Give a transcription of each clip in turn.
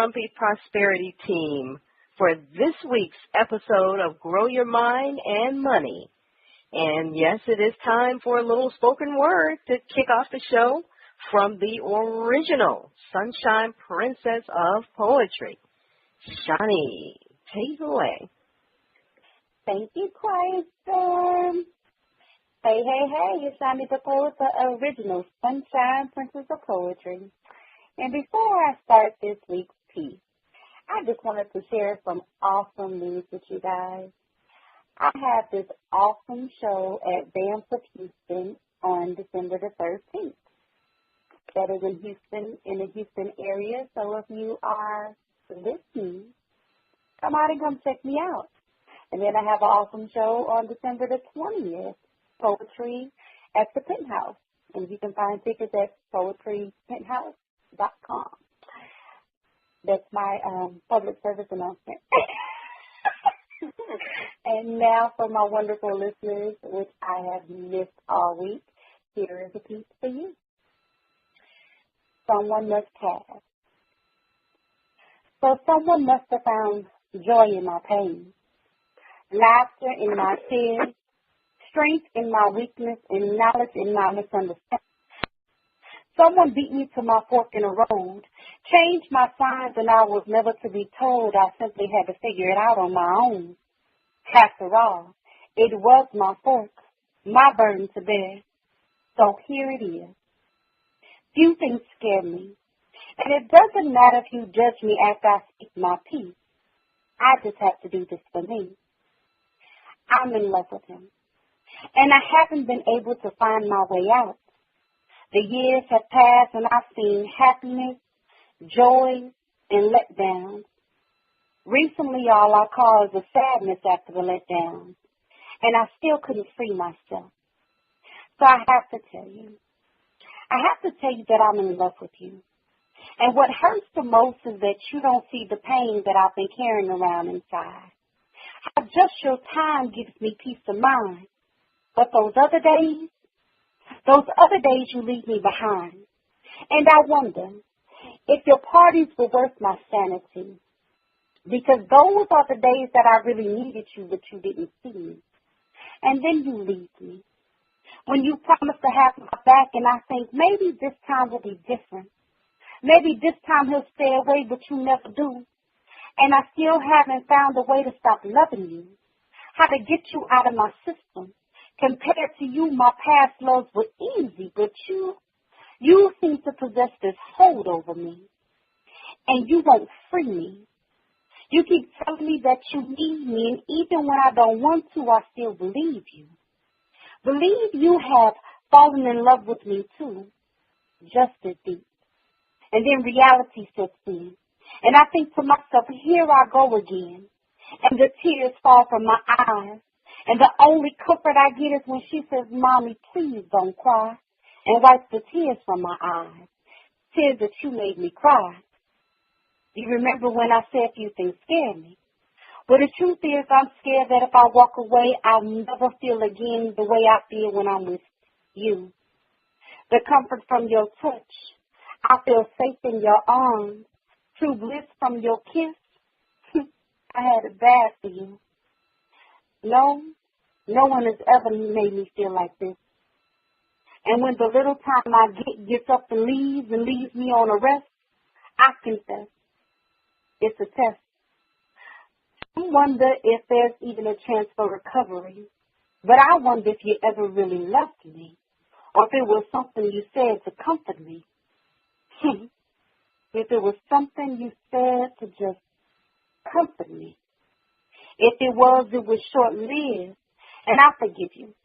Grumpy Prosperity Team for this week's episode of Grow Your Mind and Money. And yes, it is time for a little spoken word to kick off the show from the original Sunshine Princess of Poetry. Shanie, take it away. Thank you, Quiet Storm. Hey, it's Shanie the Poet, the original Sunshine Princess of Poetry. And before I start this week's piece, I just wanted to share some awesome news with you guys. I have this awesome show at Bands of Houston on December the 13th. That is in Houston, in the Houston area. So if you are listening, come out and come check me out. And then I have an awesome show on December the 20th, Poetry at the Penthouse. And you can find tickets at poetrypenthouse.com. That's my public service announcement. And now for my wonderful listeners, which I have missed all week, here is a piece for you. Someone must have. So someone must have found joy in my pain, laughter in my tears, strength in my weakness, and knowledge in my misunderstanding. Someone beat me to my fork in the road, changed my signs, and I was never to be told. I simply had to figure it out on my own. After all, it was my fork, my burden to bear. So here it is. Few things scare me, and it doesn't matter if you judge me after I speak my piece. I just have to do this for me. I'm in love with him, and I haven't been able to find my way out. The years have passed, and I've seen happiness, joy, and letdowns. Recently, all I call is a sadness after the letdown, and I still couldn't free myself. So I have to tell you that I'm in love with you. And what hurts the most is that you don't see the pain that I've been carrying around inside. How just your time gives me peace of mind. But those other days you leave me behind. And I wonder if your parties were worth my sanity. Because those are the days that I really needed you, but you didn't see me. And then you leave me. When you promised to have my back, and I think maybe this time will be different. Maybe this time he'll stay away, but you never do. And I still haven't found a way to stop loving you. How to get you out of my system. Compared to you, my past loves were easy, but you seem to possess this hold over me. And you won't free me. You keep telling me that you need me, and even when I don't want to, I still believe you. Believe you have fallen in love with me too, just as deep. And then reality sets in. And I think to myself, here I go again. And the tears fall from my eyes. And the only comfort I get is when she says, Mommy, please don't cry. And wipes the tears from my eyes. Tears that you made me cry. You remember when I said a few things scared me? Well, the truth is I'm scared that if I walk away, I'll never feel again the way I feel when I'm with you. The comfort from your touch. I feel safe in your arms. True bliss from your kiss. I had it bad for you. No one has ever made me feel like this. And when the little time I gets up and leaves me on a rest, I confess. It's a test. I wonder if there's even a chance for recovery. But I wonder if you ever really loved me. Or if it was something you said to comfort me. If it was something you said to just comfort me. If it was short-lived. And I forgive you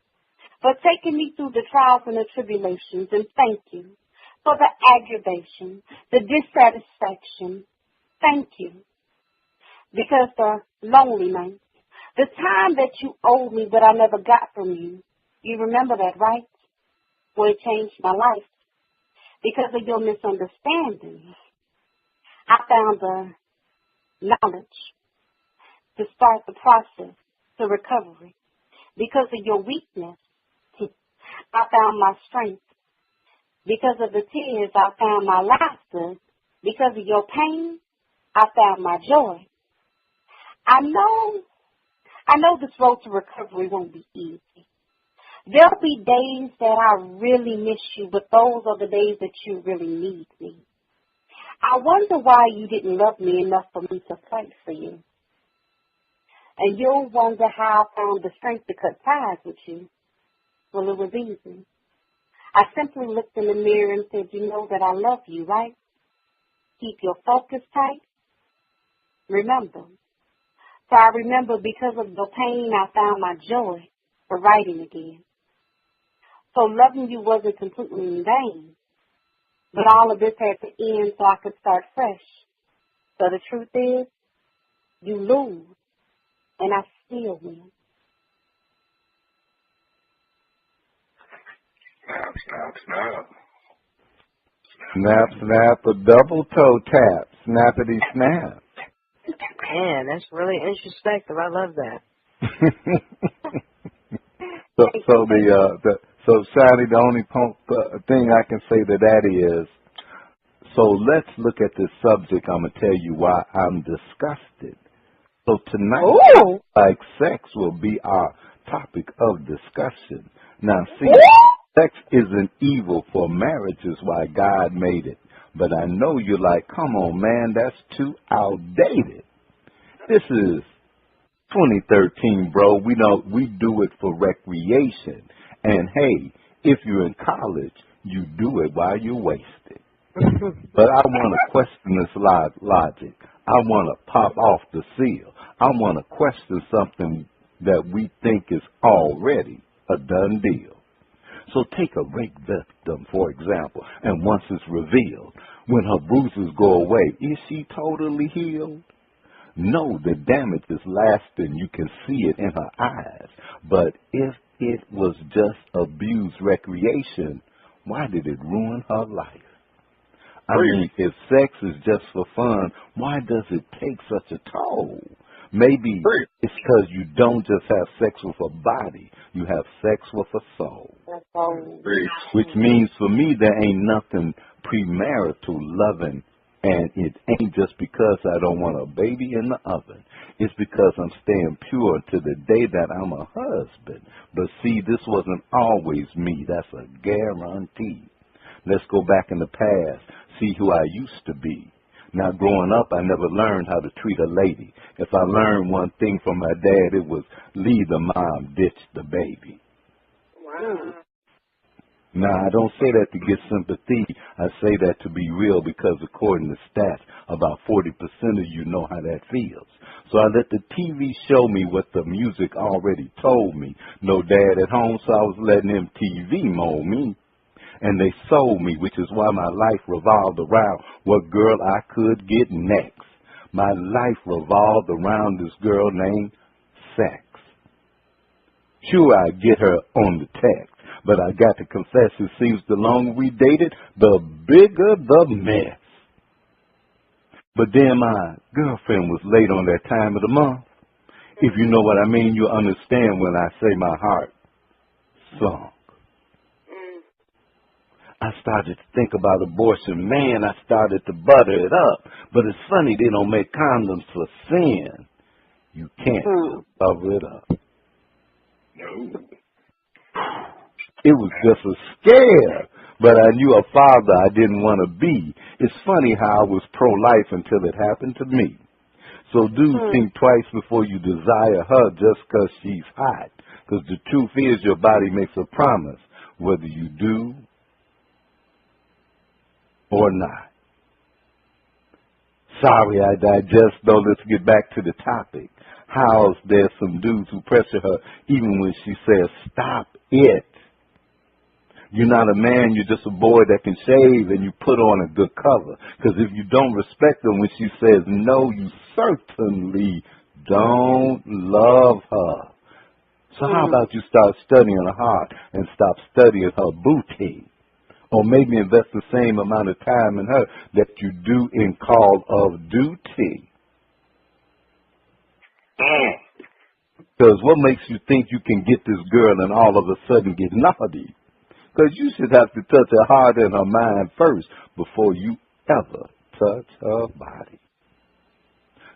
for taking me through the trials and the tribulations. And thank you for the aggravation, the dissatisfaction. Thank you. Because the lonely nights, the time that you owed me but I never got from you. You remember that, right? Well, it changed my life. Because of your misunderstanding, I found the knowledge to start the process to recovery. Because of your weakness, I found my strength. Because of the tears, I found my laughter. Because of your pain, I found my joy. I know this road to recovery won't be easy. There'll be days that I really miss you, but those are the days that you really need me. I wonder why you didn't love me enough for me to fight for you. And you'll wonder how I found the strength to cut ties with you. Well, it was easy. I simply looked in the mirror and said, you know that I love you, right? Keep your focus tight. Remember. So I remember because of the pain, I found my joy for writing again. So loving you wasn't completely in vain. But all of this had to end so I could start fresh. So the truth is, you lose, and I still win. Snap, snap, snap. Snap, snap, a double toe tap. Snappity snap. Man, that's really introspective. I love that. So Shanie, the only thing I can say to that is, so let's look at this subject. I'm going to tell you why I'm disgusted. So tonight, like sex will be our topic of discussion. Now, see, sex isn't evil, for marriage is why God made it. But I know you're like, come on, man, that's too outdated. This is 2013, bro. We do it for recreation. And, hey, if you're in college, you do it while you're wasted. But I want to question this logic. I want to pop off the seal. I want to question something that we think is already a done deal. So take a rape victim, for example, and once it's revealed, when her bruises go away, is she totally healed? No, the damage is lasting. You can see it in her eyes. But if it was just abused recreation, why did it ruin her life? I mean, if sex is just for fun, why does it take such a toll? Maybe it's because you don't just have sex with a body. You have sex with a soul. Which means for me there ain't nothing premarital loving. And it ain't just because I don't want a baby in the oven. It's because I'm staying pure to the day that I'm a husband. But see, this wasn't always me. That's a guarantee. Let's go back in the past, see who I used to be. Now, growing up, I never learned how to treat a lady. If I learned one thing from my dad, it was leave the mom, ditch the baby. Wow. Now, I don't say that to get sympathy. I say that to be real because according to stats, about 40% of you know how that feels. So I let the TV show me what the music already told me. No dad at home, so I was letting them TV mold me. And they sold me, which is why my life revolved around what girl I could get next. My life revolved around this girl named sex. Sure, I get her on the text, but I got to confess, it seems the longer we dated, the bigger the mess. But then my girlfriend was late on that time of the month. If you know what I mean, you understand when I say my heart sunk. I started to think about abortion. Man, I started to butter it up. But it's funny, they don't make condoms for sin. You can't cover it up. No. It was just a scare. But I knew a father I didn't want to be. It's funny how I was pro-life until it happened to me. So dudes think twice before you desire her just because she's hot. Because the truth is your body makes a promise, whether you do or not. Sorry, I digest, though. Let's get back to the topic. How's there some dudes who pressure her even when she says, stop it? You're not a man, you're just a boy that can shave and you put on a good cover. Because if you don't respect her when she says no, you certainly don't love her. So how about you start studying her heart and stop studying her booty? Or maybe invest the same amount of time in her that you do in Call of Duty. Because what makes you think you can get this girl and all of a sudden get naughty? Because you should have to touch her heart and her mind first before you ever touch her body.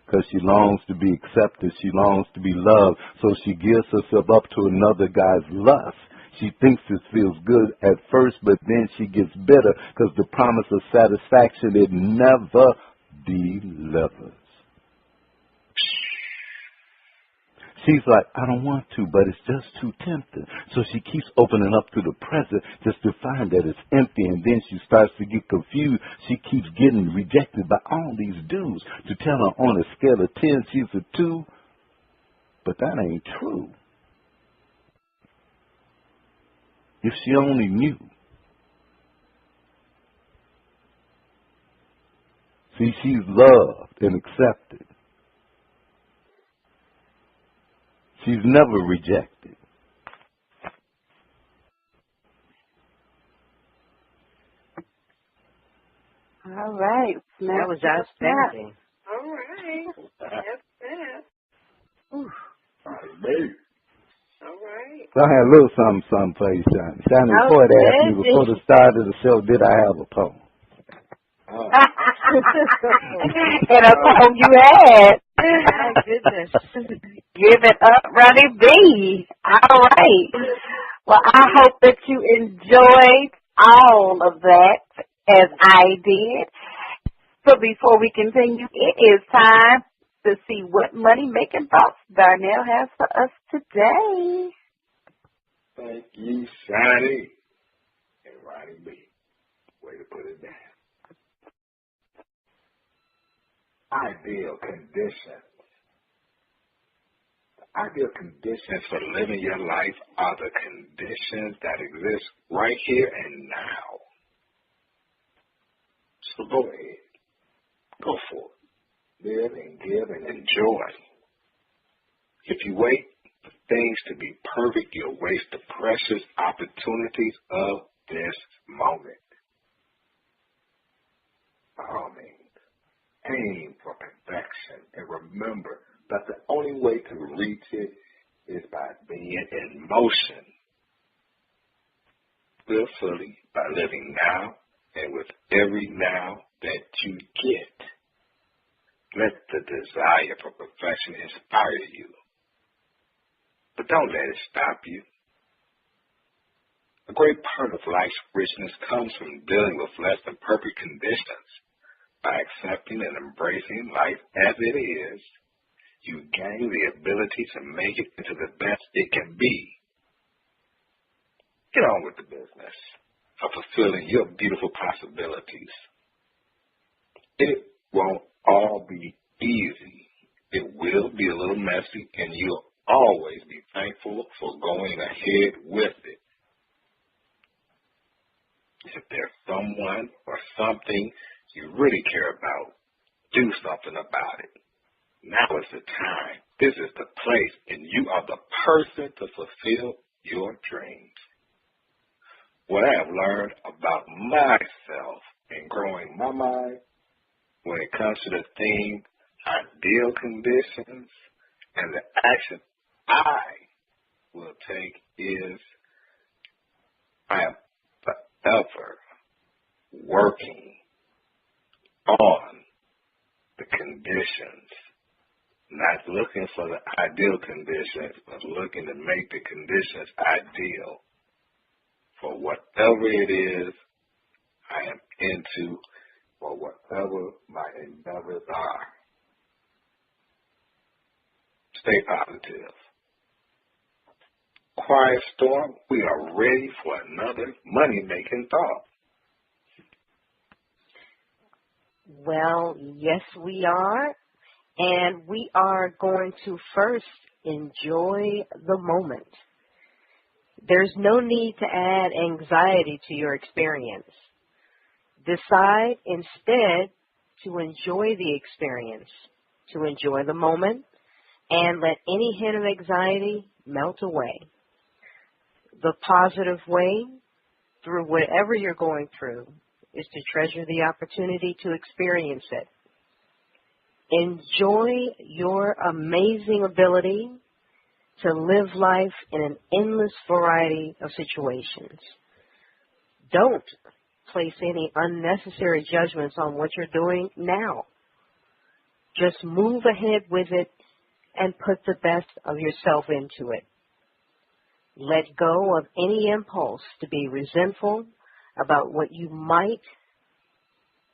because she longs to be accepted. She longs to be loved. So she gives herself up to another guy's lust. She thinks this feels good at first, but then she gets bitter because the promise of satisfaction, it never delivers. She's like, I don't want to, but it's just too tempting. So she keeps opening up to the present just to find that it's empty, and then she starts to get confused. She keeps getting rejected by all these dudes to tell her on a scale of 10 she's a 2, but that ain't true. If she only knew. See, she's loved and accepted. She's never rejected. All right. That was outstanding. All right. That's that. All right. So I had a little something for you, Shanie. Shanie, before they asked me before the start of the show, did I have a poem? And a poem you had. My goodness. Give it up, Ronnie B. All right. Well, I hope that you enjoyed all of that as I did. So before we continue, it is time to see what money-making thoughts Darnell has for us today. Thank you, Shanie. And Ronnie B. Way to put it down. Ideal conditions. Ideal conditions for living your life are the conditions that exist right here and now. So go ahead. Go for it. Live and give and enjoy. If you wait for things to be perfect, you'll waste the precious opportunities of this moment. By all means, aim for perfection and remember that the only way to reach it is by being in motion. Live fully by living now and with every now that you get. Let the desire for perfection inspire you. But don't let it stop you. A great part of life's richness comes from dealing with less than perfect conditions. By accepting and embracing life as it is, you gain the ability to make it into the best it can be. Get on with the business of fulfilling your beautiful possibilities. It won't all be easy. It will be a little messy, and you'll always be thankful for going ahead with it. If there's someone or something you really care about, do something about it. Now is the time. This is the place, and you are the person to fulfill your dreams. What I have learned about myself in growing my mind when it comes to the theme ideal conditions and the action I will take is I am forever working on the conditions, not looking for the ideal conditions, but looking to make the conditions ideal for whatever it is I am into or whatever my endeavors are. Stay positive. Quiet storm, we are ready for another money-making thought. Well, yes, we are. And we are going to first enjoy the moment. There's no need to add anxiety to your experience. Decide instead to enjoy the experience, to enjoy the moment, and let any hint of anxiety melt away. The positive way through whatever you're going through is to treasure the opportunity to experience it. Enjoy your amazing ability to live life in an endless variety of situations. Don't place any unnecessary judgments on what you're doing now. Just move ahead with it and put the best of yourself into it. Let go of any impulse to be resentful about what you might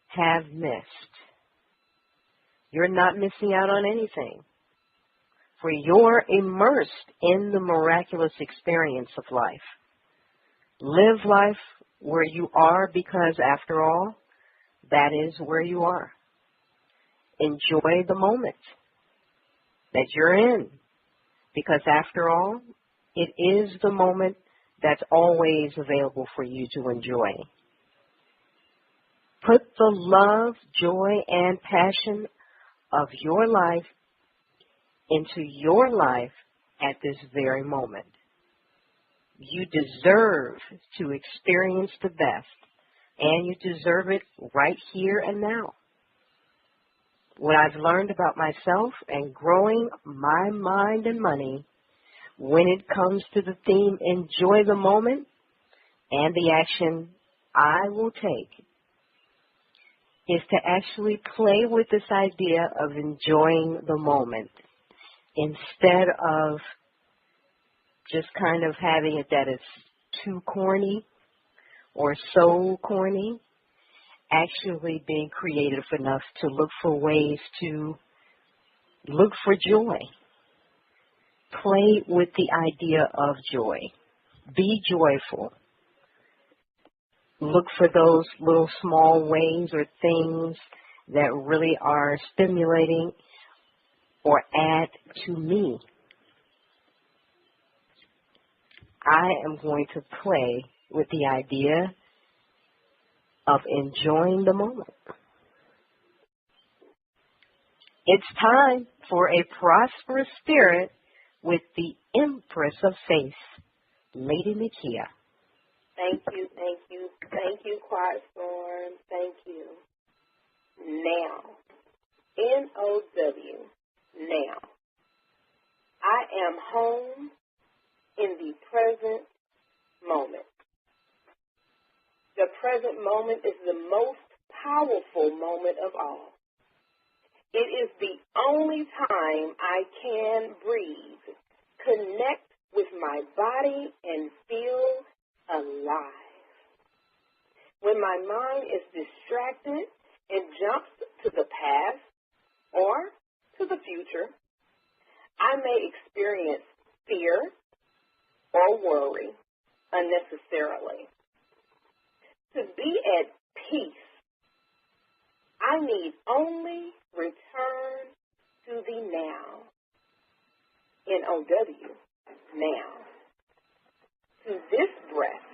have missed. You're not missing out on anything, for you're immersed in the miraculous experience of life. Live life where you are because, after all, that is where you are. Enjoy the moment that you're in because, after all, it is the moment that's always available for you to enjoy. Put the love, joy, and passion of your life into your life at this very moment. You deserve to experience the best, and you deserve it right here and now. What I've learned about myself and growing my mind and money when it comes to the theme, enjoy the moment, and the action I will take is to actually play with this idea of enjoying the moment instead of just kind of having it that it's too corny or so corny. Actually being creative enough to look for ways to look for joy. Play with the idea of joy. Be joyful. Look for those little small ways or things that really are stimulating or add to me. I am going to play with the idea of enjoying the moment. It's time for a prosperous spirit with the Empress of Faith, Lady Nakia. Thank you, Quiet Storm. Thank you. Now, N-O-W, now. I am home in the present moment. The present moment is the most powerful moment of all. It is the only time I can breathe, connect with my body, and feel alive. When my mind is distracted and jumps to the past or to the future, I may experience fear or worry unnecessarily. To be at peace, I need only return to the now. N-O-W, now. To this breath,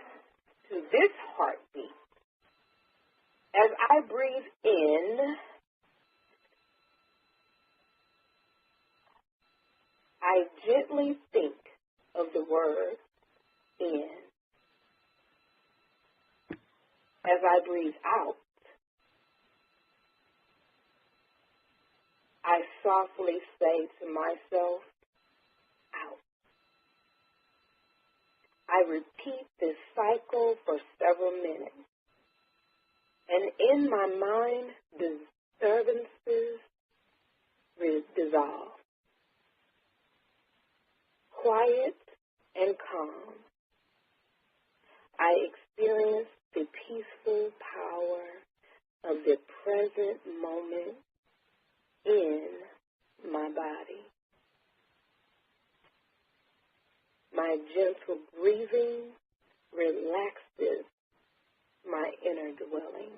to this heartbeat. As I breathe in, I gently think of the word in. As I breathe out, I softly say to myself, out. I repeat this cycle for several minutes. And in my mind, disturbances dissolve. Quiet and calm. I experience the peaceful power of the present moment in my body. My gentle breathing relaxes my inner dwelling.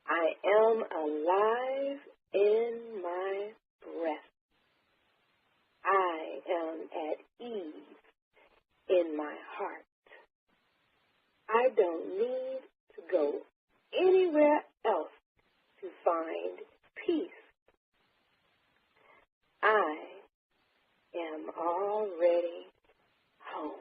I am alive in my breath. I am at ease in my heart. I don't need to go anywhere else to find peace. I am already home.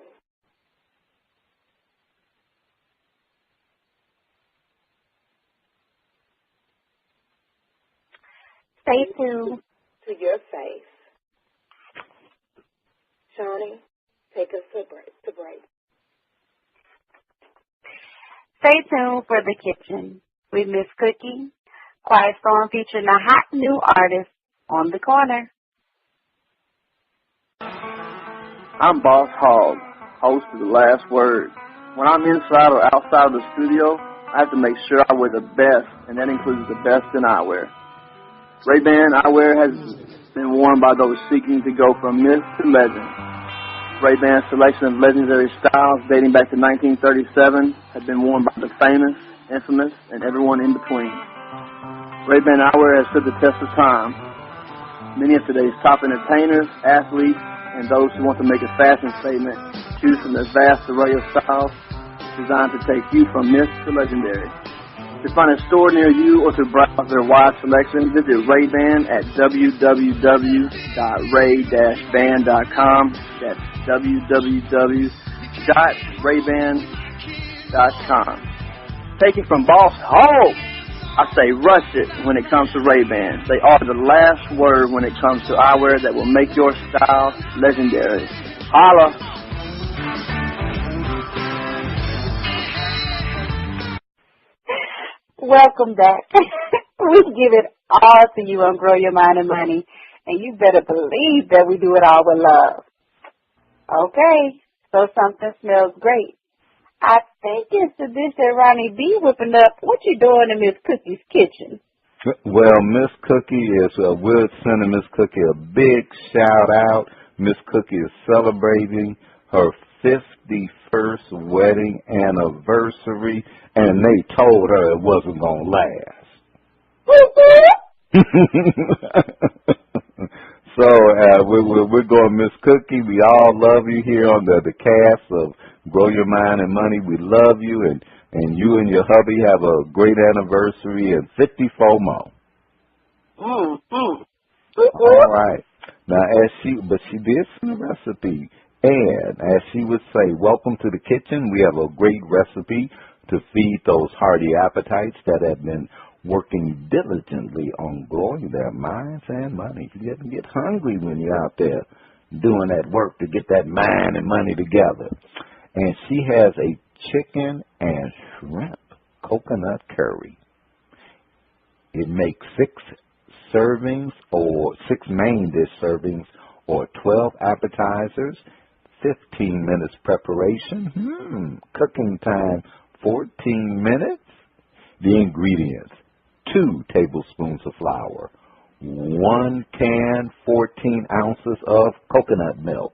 Stay tuned to your face. Shanie, take us to break. Stay tuned for the kitchen with Miss Cookie, Quiet Storm featuring a hot new artist on the corner. I'm Boss Hogg, host of The Last Word. When I'm inside or outside of the studio, I have to make sure I wear the best, and that includes the best in eyewear. Ray-Ban eyewear has been worn by those seeking to go from myth to legend. Ray-Ban's selection of legendary styles dating back to 1937 have been worn by the famous, infamous, and everyone in between. Ray-Ban eyewear has stood the test of time. Many of today's top entertainers, athletes, and those who want to make a fashion statement choose from this vast array of styles designed to take you from myth to legendary. To find a store near you or to browse their wide selection, visit Ray-Ban at www.ray-ban.com. That's www.rayban.com. Taken from Boss Hogg, I say rush it when it comes to Ray-Ban. They are the last word when it comes to eyewear that will make your style legendary. Holla! Welcome back. We give it all to you on Grow Your Mind and Money, and you better believe that we do it all with love. Okay, so something smells great. I think it's the dish that Ronnie B whipping up. What you doing in Miss Cookie's kitchen? Well, Miss Cookie we're sending Miss Cookie a big shout out. Miss Cookie is celebrating her 51st wedding anniversary, and they told her it wasn't going to last. So we're going, Miss Cookie. We all love you here on the cast of Grow Your Mind and Money. We love you, and you and your hubby have a great anniversary and 54 more. All right. Now, but she did send a recipe, and as she would say, welcome to the kitchen. We have a great recipe to feed those hearty appetites that have been working diligently on growing their minds and money. You get hungry when you're out there doing that work to get that mind and money together. And she has a chicken and shrimp coconut curry. It makes 6 servings or 6 main dish servings or 12 appetizers, 15 minutes preparation, cooking time 14 minutes. The ingredients: 2 tablespoons of flour, 1 can 14 ounces of coconut milk,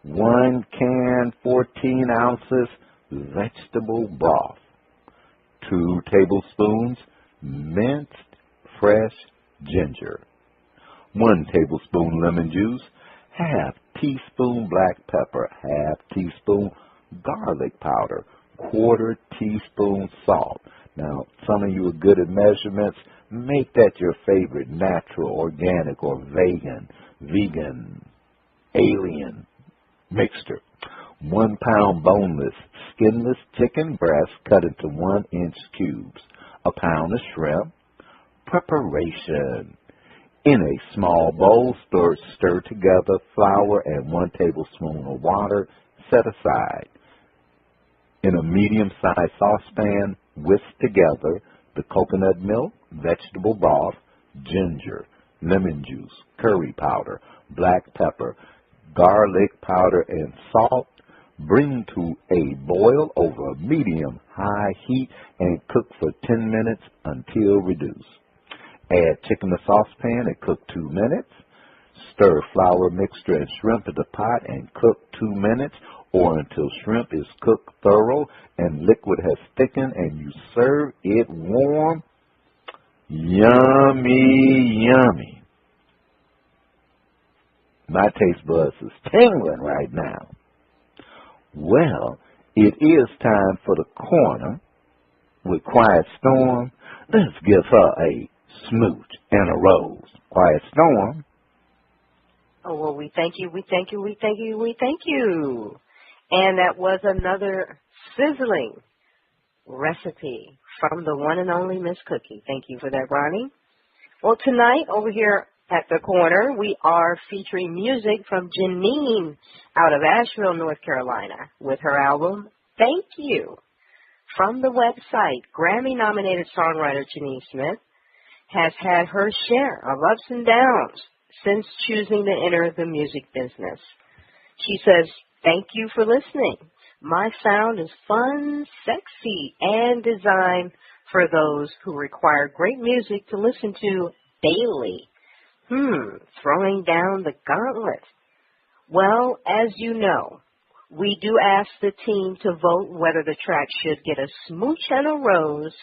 1 can 14 ounces vegetable broth, 2 tablespoons minced fresh ginger, 1 tablespoon lemon juice, half teaspoon black pepper, half teaspoon garlic powder, 1/4 teaspoon salt. Now, some of you are good at measurements. Make that your favorite natural, organic, or vegan, alien mixture. 1 pound boneless, skinless chicken breast cut into 1-inch cubes. 1 pound of shrimp. Preparation. In a small bowl, stir together flour and 1 tablespoon of water. Set aside. In a medium-sized saucepan, whisk together the coconut milk, vegetable broth, ginger, lemon juice, curry powder, black pepper, garlic powder, and salt. Bring to a boil over a medium-high heat and cook for 10 minutes until reduced. Add chicken to saucepan and cook 2 minutes. Stir flour mixture and shrimp in the pot and cook 2 minutes or until shrimp is cooked thorough and liquid has thickened, and you serve it warm. Yummy, yummy. My taste buds is tingling right now. Well, it is time for the corner with Quiet Storm. Let's give her a smooch and a rose. Quiet Storm. Oh, well, we thank you. And that was another sizzling recipe from the one and only Miss Cookie. Thank you for that, Ronnie. Well, tonight over here at the corner, we are featuring music from Jeanine out of Asheville, North Carolina, with her album, Thank You. From the website, Grammy-nominated songwriter Jeanine Smith has had her share of ups and downs since choosing to enter the music business. She says, "Thank you for listening. My sound is fun, sexy, and designed for those who require great music to listen to daily." Throwing down the gauntlet. Well, as you know, we do ask the team to vote whether the track should get a smooch and a rose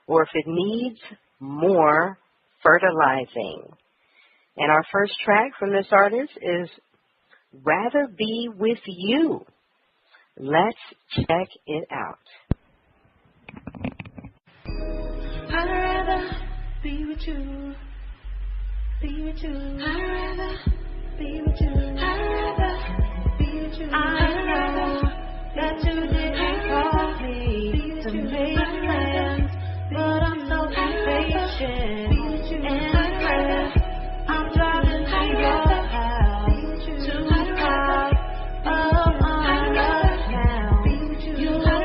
or if it needs more fertilizing. And our first track from this artist is Rather Be With You. Let's check it out. I'd rather be with you, be with you. I'd rather be with you. I'd rather be with you. I'd rather that you didn't call me to make plans, but I'm so impatient and I'm driving to your house too far. Oh, my love now. You love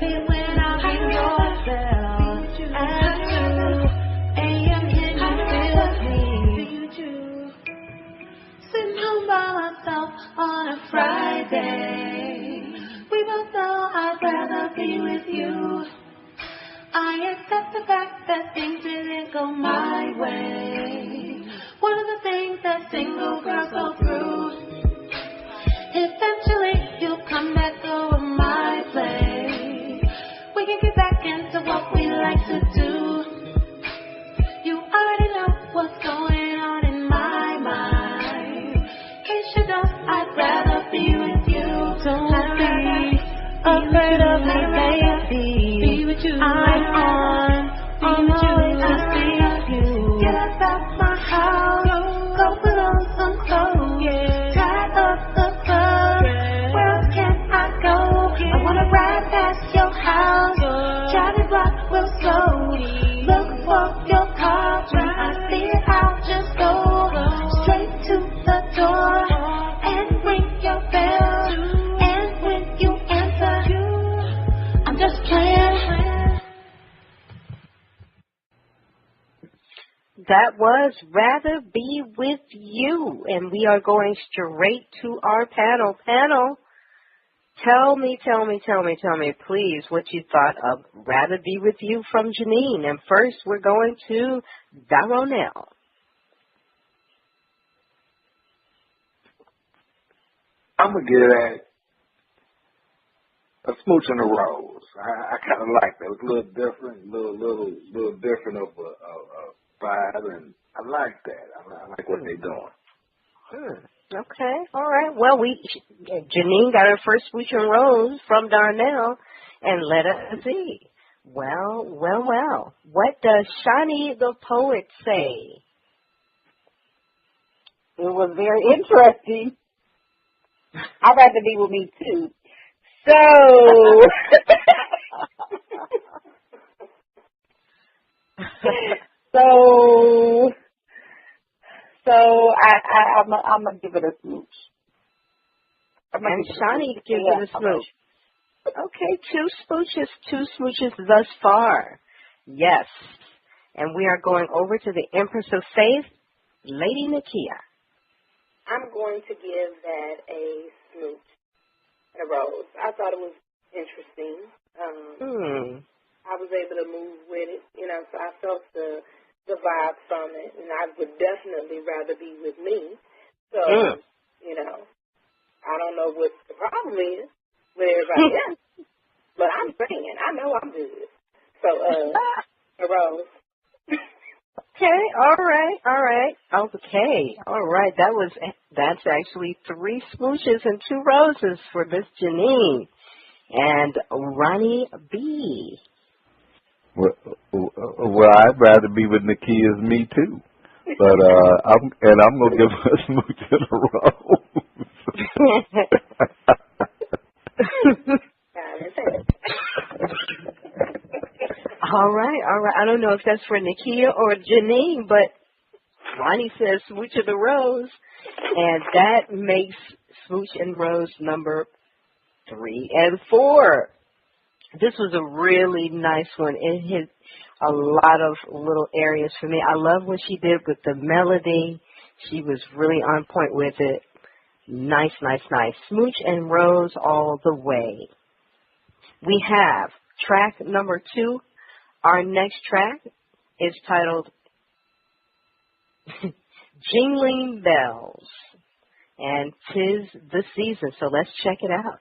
it when I'm in your cell at 2 a.m. Can you feel me? Sitting home by myself on a Friday. We both know I'd rather be with you. I accept the fact that things didn't go my way. One of the things that single girls go through. Eventually you'll come back over my place. We can get back into what we like to do. You already know what's going on in my mind. In case you don't, I'd rather be with you. Don't be afraid of me, baby. Be with you. I'm on my way to see you. Get us out my house, go put on some clothes, tie up the club. Where else can I go? I wanna ride past your house, drive the block real slow, look for your car. When I see it, I'll just go straight to the door and ring your bell. And when you answer, I'm just playing. That was Rather Be With You, and we are going straight to our panel. Panel, tell me, please, what you thought of Rather Be With You from Jeanine. And first, we're going to Daronel. I'm going to give that a smooch and a rose. I kind of like that. It was a little different, little different of a vibe, and I like that. I like what they're doing. Okay, all right. Well, Jeanine got her first smooch and rose from Darnell, and let us see. Well. What does Shanie the poet say? It was very interesting. I'd rather be with me too. So I'm gonna give it a smooch. And Shanie gives it a smooch. Okay, two smooches thus far. Yes. And we are going over to the Empress of Faith, Lady Nakia. I'm going to give that a smooch and a rose. I thought it was interesting. I was able to move with it, so I felt the vibe from it, and I would definitely rather be with me. So, I don't know what the problem is with everybody else, but I'm saying, I know I'm good. So, a rose. Okay, all right. That's actually 3 smooches and 2 roses for Miss Jeanine. And Ronnie B. Well, I'd rather be with Nakia as me too, but I'm gonna give her a smooch in a row. All right. I don't know if that's for Nakia or Jeanine, but Ronnie says smooch in a rose, and that makes smooch and rose number 3 and 4. This was a really nice one. a lot of little areas for me. I love what she did with the melody. She was really on point with it. Nice, nice, nice. Smooch and Rose all the way. We have track number 2. Our next track is titled Jingling Bells. And 'tis the season, so let's check it out.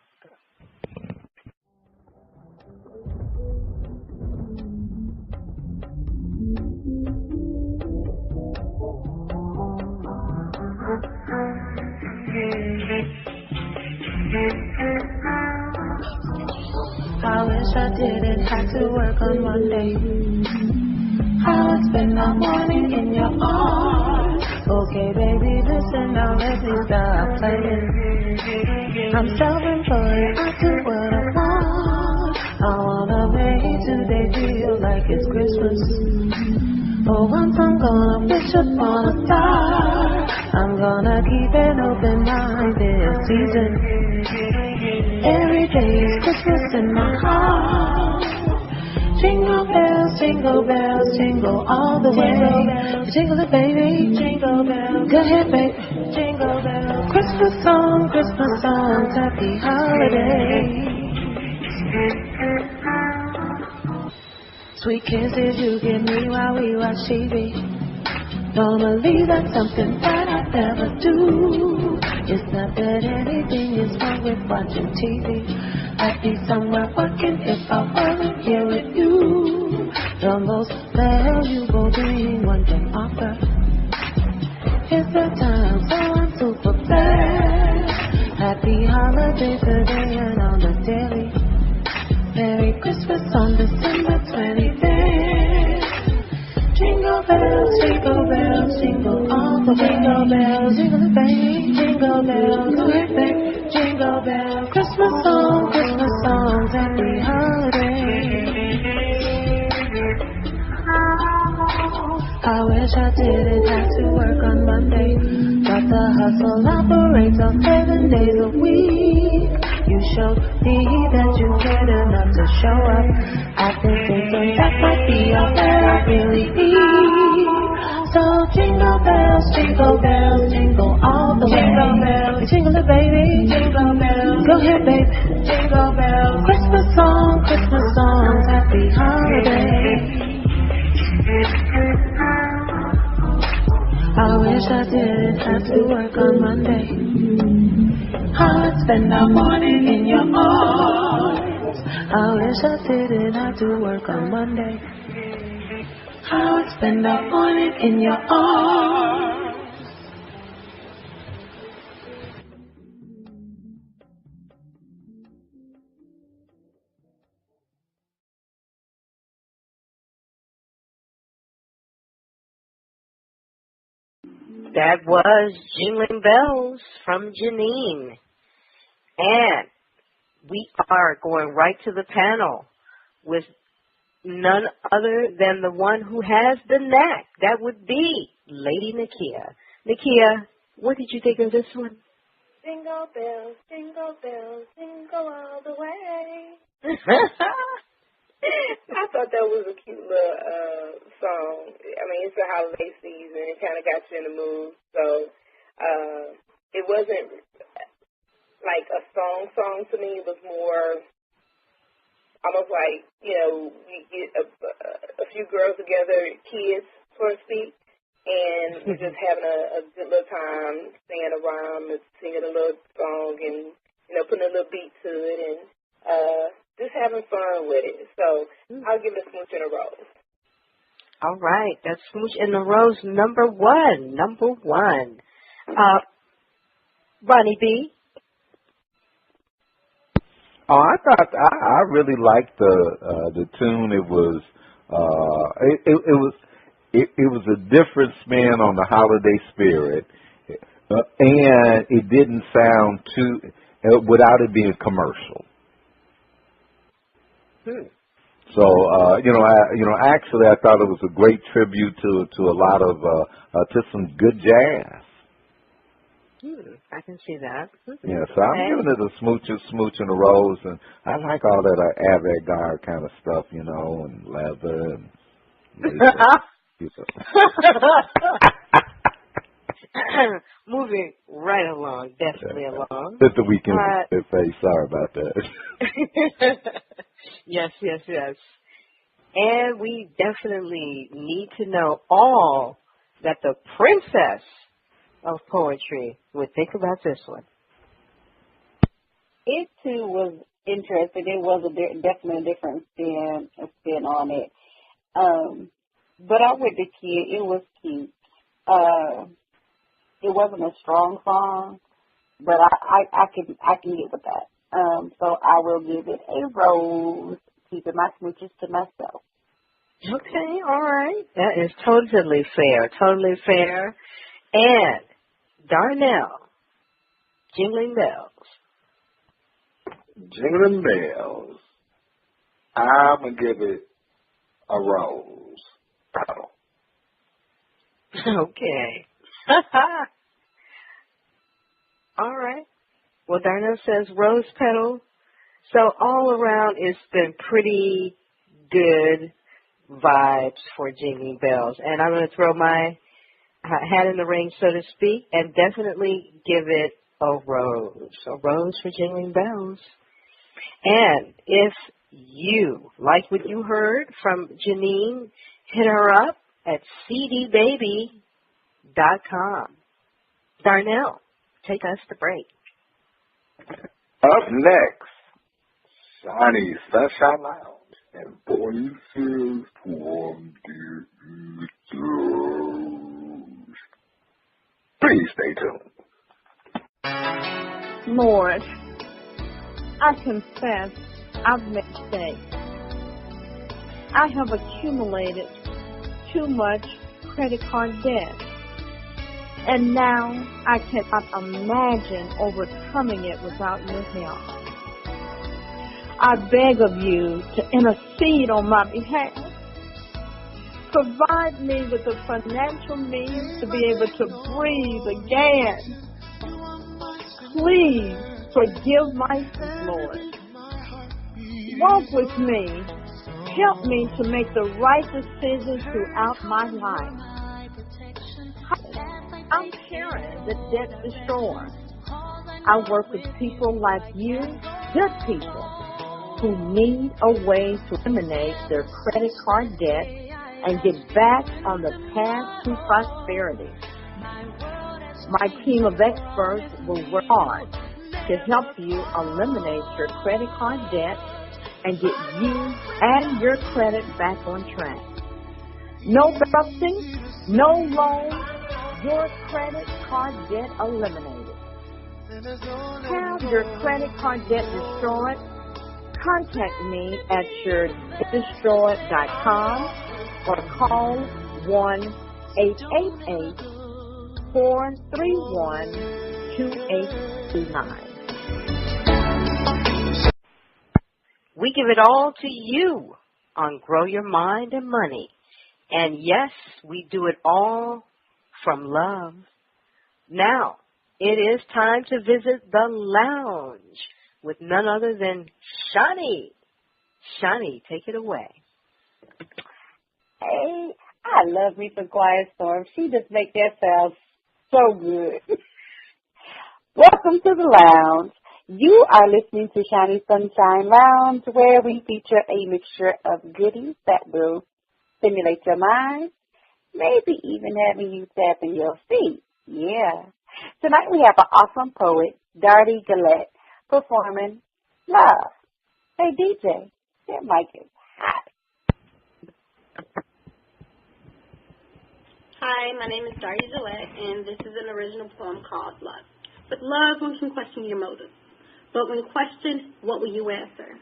I wish I didn't have to work on Monday. I would spend the morning in your arms. Okay, baby, listen now, let me stop playing. I'm self-employed, I do what I want. I wanna make today feel like it's Christmas. For once I'm gonna wish upon a star. I'm gonna keep an open mind this season. Every day is Christmas in my heart. Jingle bells, jingle all the way. Jingle it, baby, jingle bells. Go ahead, baby, jingle bells. Christmas songs, happy holidays. Sweet kisses you give me while we watch TV. Normally that's something that I never do. It's not that anything is wrong with watching TV. I'd be somewhere working if I wasn't here with you. The most valuable thing one can offer is the time, so I'm super blessed. Happy holidays today and on the daily. Merry Christmas on December 25th. Jingle bells, jingle all the way. Jingle bells, jingle baby, jingle bells, go ahead, baby, jingle bells. Christmas songs, happy holidays. I wish I didn't have to work on Monday, but the hustle operates on 7 days a week. You showed me that you cared enough to show up. I've been thinking that might be all that I really need. So jingle bells, jingle all the way. Jingle bells, jingle it, baby, jingle bells. Go ahead, baby, jingle bells. Christmas songs, happy holidays. I wish I didn't have to work on Monday. I would spend the morning in your arms. I wish I didn't have to work on Monday. I would spend the morning in your arms. That was Jingling Bells from Jeanine. And we are going right to the panel with none other than the one who has the knack. That would be Lady Nakia. Nakia, what did you think of this one? Jingle bells, jingle all the way. I thought that was a cute little song. I mean, it's the holiday season. It kind of got you in the mood. So it wasn't like a song to me. It was more almost like, you know, you get a few girls together, kids, so to speak, and we're just having a good little time singing a rhyme and singing a little song and, you know, putting a little beat to it and just having fun with it. So I'll give it a Smooch and a Rose. All right. That's Smooch and the Rose, number one. Ronnie B. Oh, I thought I really liked the tune. It was it was a different spin on the holiday spirit, and it didn't sound too without it being commercial. So actually, I thought it was a great tribute to a lot of to some good jazz. I can see that. Yeah, so I'm giving it a Smooch and a Rose, and I like all that avant-garde kind of stuff, you know, and leather and Moving right along, definitely along. Just the weekend face. Sorry about that. Yes. And we definitely need to know all that the princess of poetry would think about this one. It too was interesting. It was definitely a different spin on it. But I with the kid, it was cute. It wasn't a strong song, but I can get with that. So I will give it a rose, keeping my smooches to myself. Okay, all right. That is totally fair. And Darnell, jingling bells. Jingling bells. I'm going to give it a rose petal. Okay. All right. Well, Darnell says rose petal. So all around, it's been pretty good vibes for Jingling Bells. And I'm going to throw my hat in the ring, so to speak, and definitely give it a rose. A rose for Jingling Bells. And if you like what you heard from Jeanine, hit her up at cdbaby.com. Darnell, take us to break. Up next, Shanie Sunshine Lounge and Voices from the Ethos. Please stay tuned. Lord, I confess I've made mistakes. I have accumulated too much credit card debt, and now I cannot imagine overcoming it without your help. I beg of you to intercede on my behalf. Provide me with the financial means to be able to breathe again. Please forgive my sins, Lord. Walk with me. Help me to make the right decisions throughout my life. I'm Karen, the debt destroyer. I work with people like you, good people, who need a way to eliminate their credit card debt and get back on the path to prosperity. My team of experts will work hard to help you eliminate your credit card debt and get you and your credit back on track. No bankruptcy, no loan, your credit card debt eliminated. Have your credit card debt destroyed? Contact me at yourdebtdestroyed.com or call 1-888-431-2829. We give it all to you on Grow Your Mind and Money. And yes, we do it all from love. Now, it is time to visit the lounge with none other than Shanie. Shanie, take it away. Hey, I love me some Quiet Storm. She just makes that sound so good. Welcome to the lounge. You are listening to Shanie Sunshine Lounge, where we feature a mixture of goodies that will stimulate your mind, maybe even having you tapping your feet. Yeah. Tonight we have an awesome poet, Darty Gillette, performing Love. Hey, DJ, that mic is hot. Hi, my name is Darty Gillette, and this is an original poem called Love. With love, one can question your motives. But when questioned, what will you answer?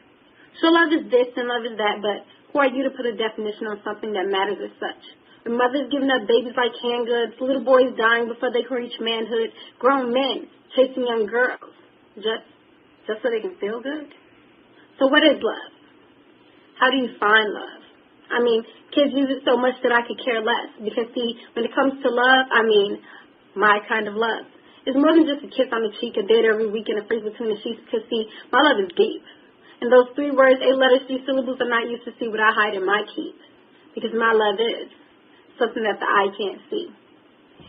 So love is this and love is that, but who are you to put a definition on something that matters as such? When mothers giving up babies like canned goods, little boys dying before they can reach manhood, grown men chasing young girls, just so they can feel good? So what is love? How do you find love? I mean, kids use it so much that I could care less. Because, see, when it comes to love, I mean, my kind of love. It's more than just a kiss on the cheek, a date every week, and a freeze between the sheets. Because, see, my love is deep. And those 3 words, 8 letters, 3 syllables are not used to see what I hide in my keep. because my love is something that the eye can't see.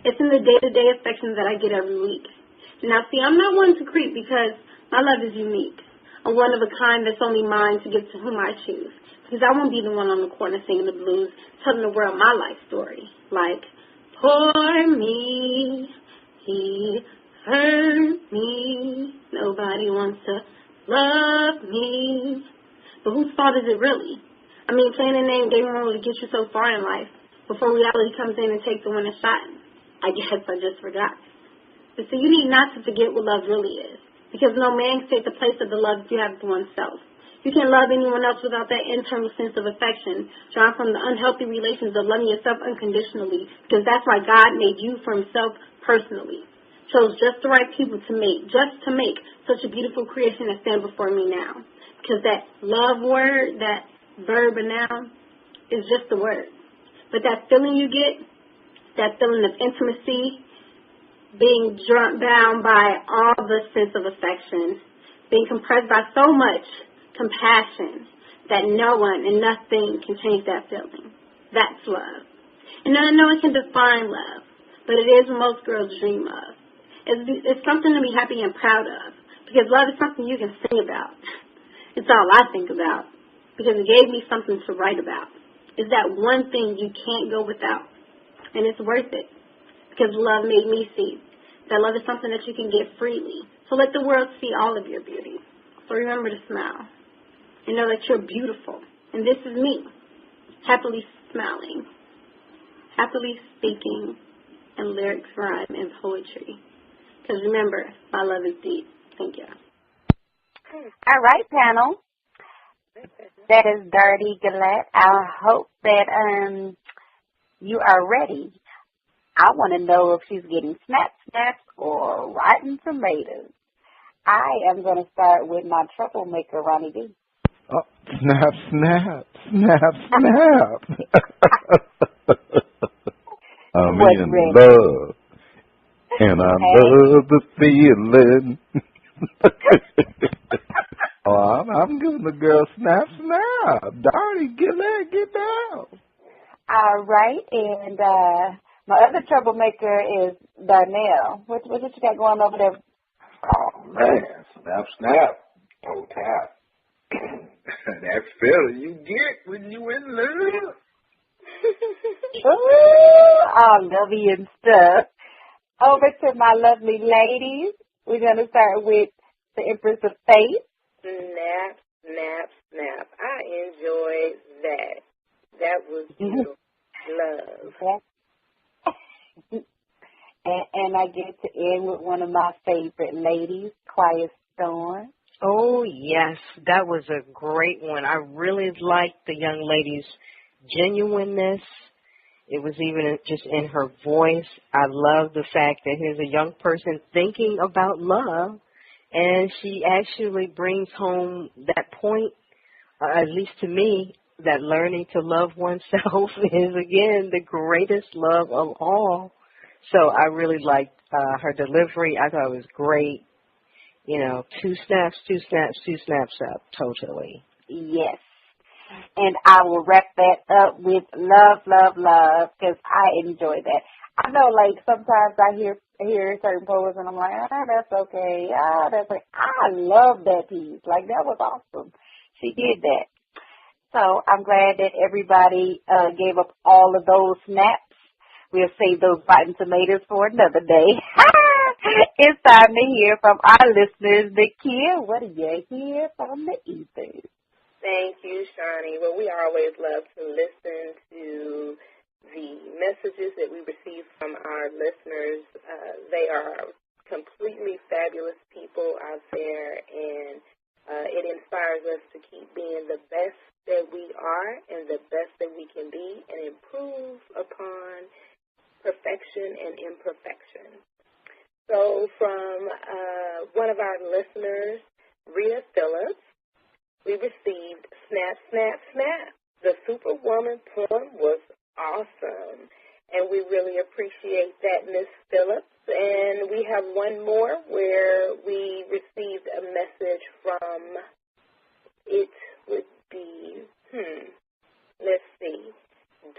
It's in the day-to-day affections that I get every week. Now, see, I'm not one to creep because my love is unique. A one of a kind that's only mine to give to whom I choose. Because I won't be the one on the corner singing the blues, telling the world my life story. Like, poor me, he hurt me, nobody wants to love me. But whose fault is it really? I mean, playing a name game won't really get you so far in life before reality comes in and takes the winning shot. I guess I just forgot. But see, you need not to forget what love really is, because no man can take the place of the love you have for oneself. You can't love anyone else without that internal sense of affection drawn from the unhealthy relations of loving yourself unconditionally, because that's why God made you for himself personally. Chose just the right people to make, just to make such a beautiful creation that stands before me now. Because that love word, that verb and noun, is just a word. But that feeling you get, that feeling of intimacy, being bound by all the sense of affection, being compressed by so much compassion that no one and nothing can change that feeling. That's love. And I know it can define love, but it is what most girls dream of. It's something to be happy and proud of, because love is something you can sing about. It's all I think about, because it gave me something to write about. It's that one thing you can't go without, and it's worth it, because love made me see that love is something that you can get freely. So let the world see all of your beauty. So remember to smile and know that you're beautiful. And this is me, happily smiling, happily speaking, and lyrics rhyme and poetry. Because remember, my love is deep. Thank you. All right, panel. That is Dirty Gillette. I hope that you are ready. I want to know if she's getting snaps or rotten tomatoes. I am going to start with my troublemaker, Ronnie B. Oh, snap. I'm in love, and I love the feeling. Oh, I'm giving the girl snap. Darty, get down. All right, and my other troublemaker is Darnell. What you got going over there? Oh, man, snap. Oh, tap. That feeling you get when you in love. Ooh, all lovey and stuff. Over to my lovely ladies. We're going to start with the Empress of Faith. Snap. I enjoyed that. That was beautiful. Love. And I get to end with one of my favorite ladies, Quiet Storm. Oh, yes, that was a great one. I really liked the young lady's genuineness. It was even just in her voice. I love the fact that here's a young person thinking about love, and she actually brings home that point, at least to me, that learning to love oneself is, again, the greatest love of all. So I really liked her delivery. I thought it was great. You know, two snaps up, totally. Yes. And I will wrap that up with love, because I enjoy that. I know, like, sometimes I hear certain poets, and I'm like, that's okay. That's okay. I love that piece. Like, that was awesome. She did that. So I'm glad that everybody gave up all of those snaps. We'll save those rotten tomatoes for another day. It's time to hear from our listeners. Nakia, what do you hear from the ethers? Thank you, Shanie. Well, we always love to listen to the messages that we receive from our listeners. They are completely fabulous people out there, and it inspires us to keep being the best that we are and the best that we can be and improve upon perfection and imperfection. So from one of our listeners, Rita Phillips, we received Snap. The Superwoman poem was awesome, and we really appreciate that, Miss Phillips. And we have one more where we received a message from, it would be, let's see,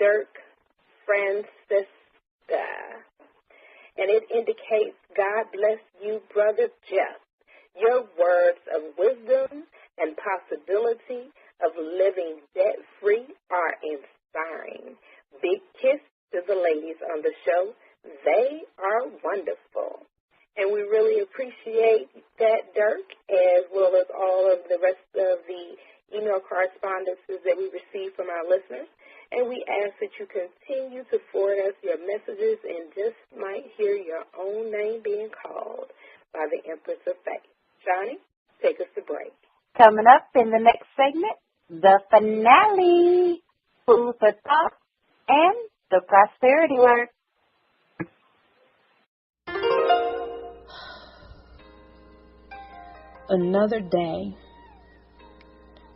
Dirk Francisca. And it indicates, God bless you, Brother Jeff. Your words of wisdom and possibility of living debt-free are inspiring. Big kiss to the ladies on the show. They are wonderful. And we really appreciate that, Dirk, as well as all of the rest of the email correspondences that we receive from our listeners. And we ask that you continue to forward us your messages and just might hear your own name being called by the Empress of Faith. Shanie, take us to break. Coming up in the next segment, the finale, food for thought, and the prosperity word. Another day,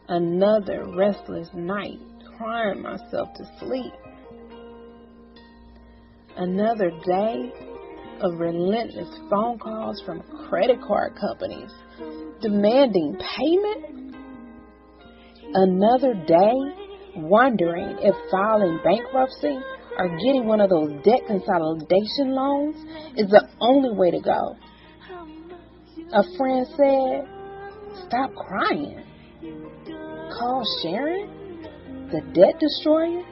another restless night, crying myself to sleep. Another day of relentless phone calls from credit card companies demanding payment. Another day wondering if filing bankruptcy or getting one of those debt consolidation loans is the only way to go. A friend said, stop crying. Call Sharon, the debt destroyer.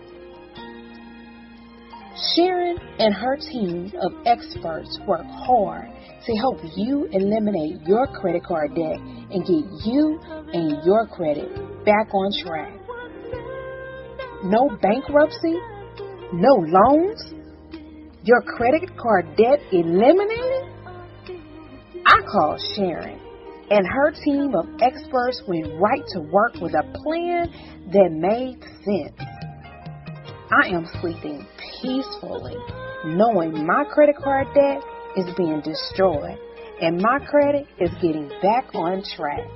Sharon and her team of experts work hard to help you eliminate your credit card debt and get you and your credit back on track. No bankruptcy, no loans, your credit card debt eliminated? I called Sharon, and her team of experts went right to work with a plan that made sense. I am sleeping peacefully, knowing my credit card debt is being destroyed and my credit is getting back on track.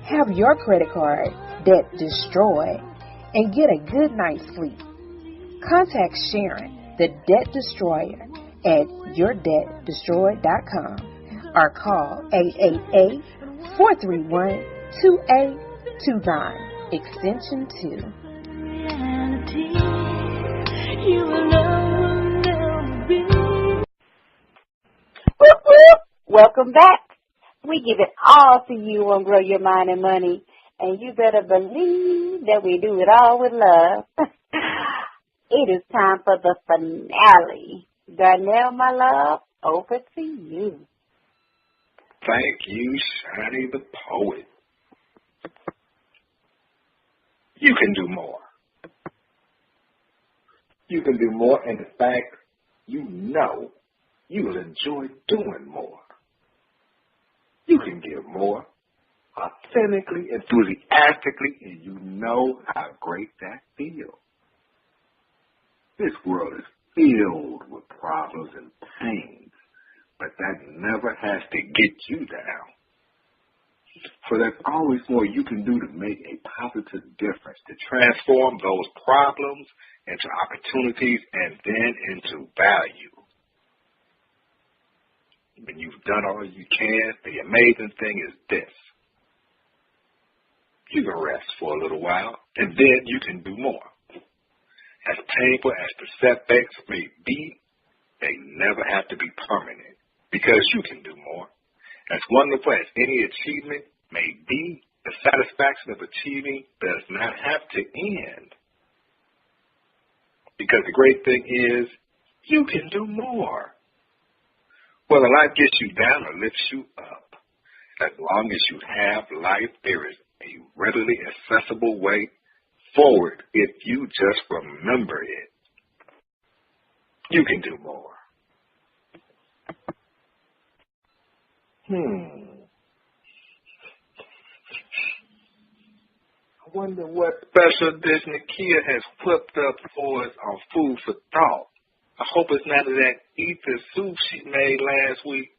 Have your credit card debt destroyed and get a good night's sleep. Contact Sharon, the debt destroyer, at yourdebtdestroyed.com or call 888-431-2829, extension 2. Welcome back. We give it all to you on Grow Your Mind and Money, and you better believe that we do it all with love. It is time for the finale. Darnell, my love, over to you. Thank you, Shanie the poet. You can do more. You can do more, and in fact, you know you will enjoy doing more. You can give more authentically, enthusiastically, and you know how great that feels. This world is filled with problems and pains, but that never has to get you down. So there's always more you can do to make a positive difference, to transform those problems into opportunities and then into value. When you've done all you can, the amazing thing is this. You can rest for a little while, and then you can do more. As painful as the setbacks may be, they never have to be permanent because you can do more. As wonderful as any achievement may be, the satisfaction of achieving does not have to end. Because the great thing is, you can do more. Whether life gets you down or lifts you up, as long as you have life, there is a readily accessible way forward if you just remember it. You can do more. I wonder what special dish Nakia has whipped up for us on Food for Thought. I hope it's not that ether soup she made last week.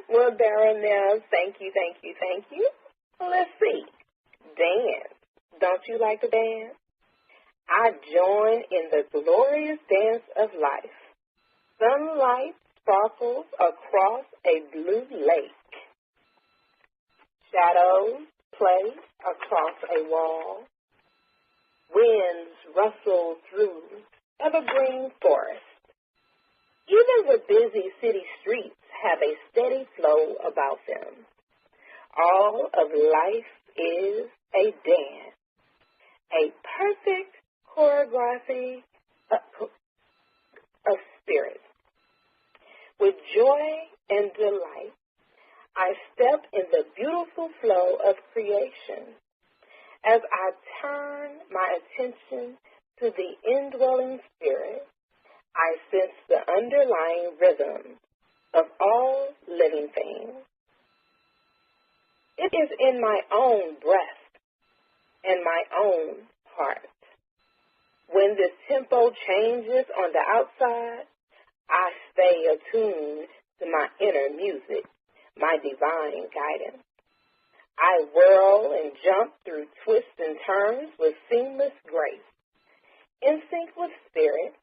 Well, Darnell, thank you. Let's see. Dance. Don't you like to dance? I join in the glorious dance of life. Sunlight sparkles across a blue lake. Shadows play across a wall. Winds rustle through evergreen forests. Even the busy city streets have a steady flow about them. All of life is a dance, a perfect choreography of spirit. With joy and delight, I step in the beautiful flow of creation. As I turn my attention to the indwelling spirit, I sense the underlying rhythm of all living things. It is in my own breast and my own heart. When this tempo changes on the outside, I stay attuned to my inner music, my divine guidance. I whirl and jump through twists and turns with seamless grace. In sync with spirit,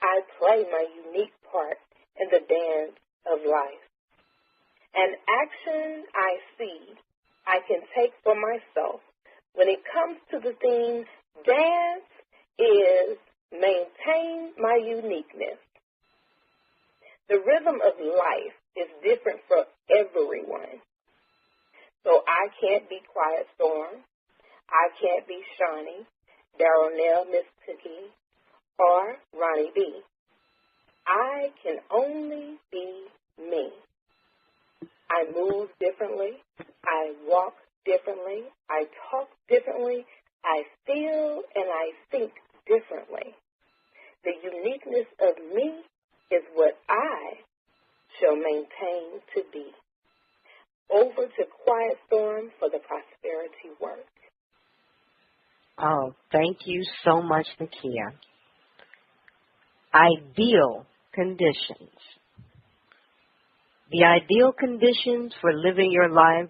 I play my unique part in the dance of life. An action I see I can take for myself when it comes to the theme dance is maintain my uniqueness. The rhythm of life is different for everyone. So I can't be Quiet Storm. I can't be Shanie, Darrell, Miss Cookie, or Ronnie B. I can only be me. I move differently. I walk differently. I talk differently. I feel and I think differently. The uniqueness of me is what I shall maintain to be. Over to Quiet Storm for the prosperity work. Oh, thank you so much, Nakia. Ideal conditions. The ideal conditions for living your life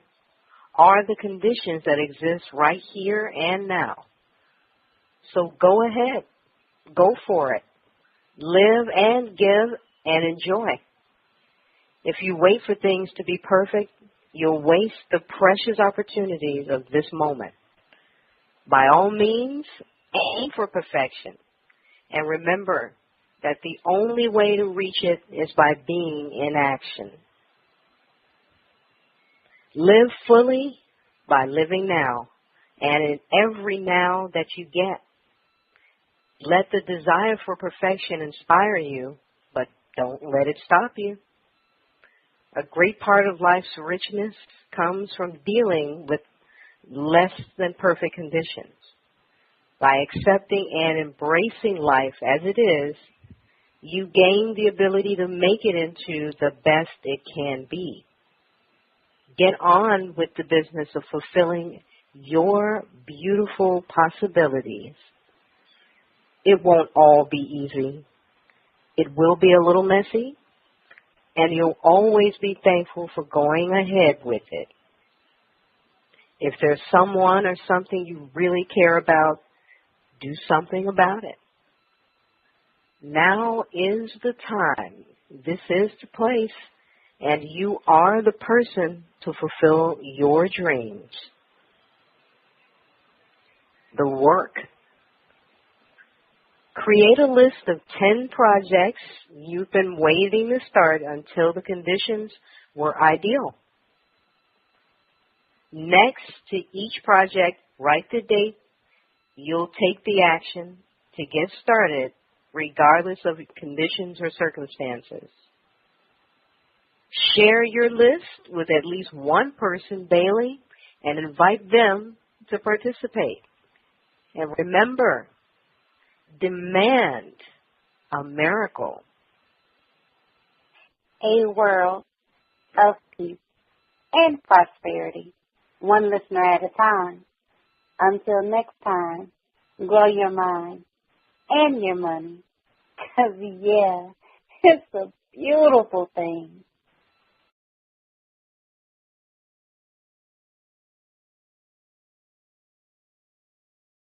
are the conditions that exist right here and now. So go ahead. Go for it. Live and give and enjoy. If you wait for things to be perfect, you'll waste the precious opportunities of this moment. By all means, aim for perfection. And remember that the only way to reach it is by being in action. Live fully by living now and in every now that you get. Let the desire for perfection inspire you, but don't let it stop you. A great part of life's richness comes from dealing with less than perfect conditions. By accepting and embracing life as it is, you gain the ability to make it into the best it can be. Get on with the business of fulfilling your beautiful possibilities. It won't all be easy. It will be a little messy, and you'll always be thankful for going ahead with it. If there's someone or something you really care about, do something about it. Now is the time. This is the place, and you are the person to fulfill your dreams. The work. Create a list of 10 projects you've been waiting to start until the conditions were ideal. Next to each project, write the date you'll take the action to get started, regardless of conditions or circumstances. Share your list with at least one person daily and invite them to participate. And remember, demand a miracle. A world of peace and prosperity, one listener at a time. Until next time, grow your mind and your money. 'Cause, yeah, it's a beautiful thing.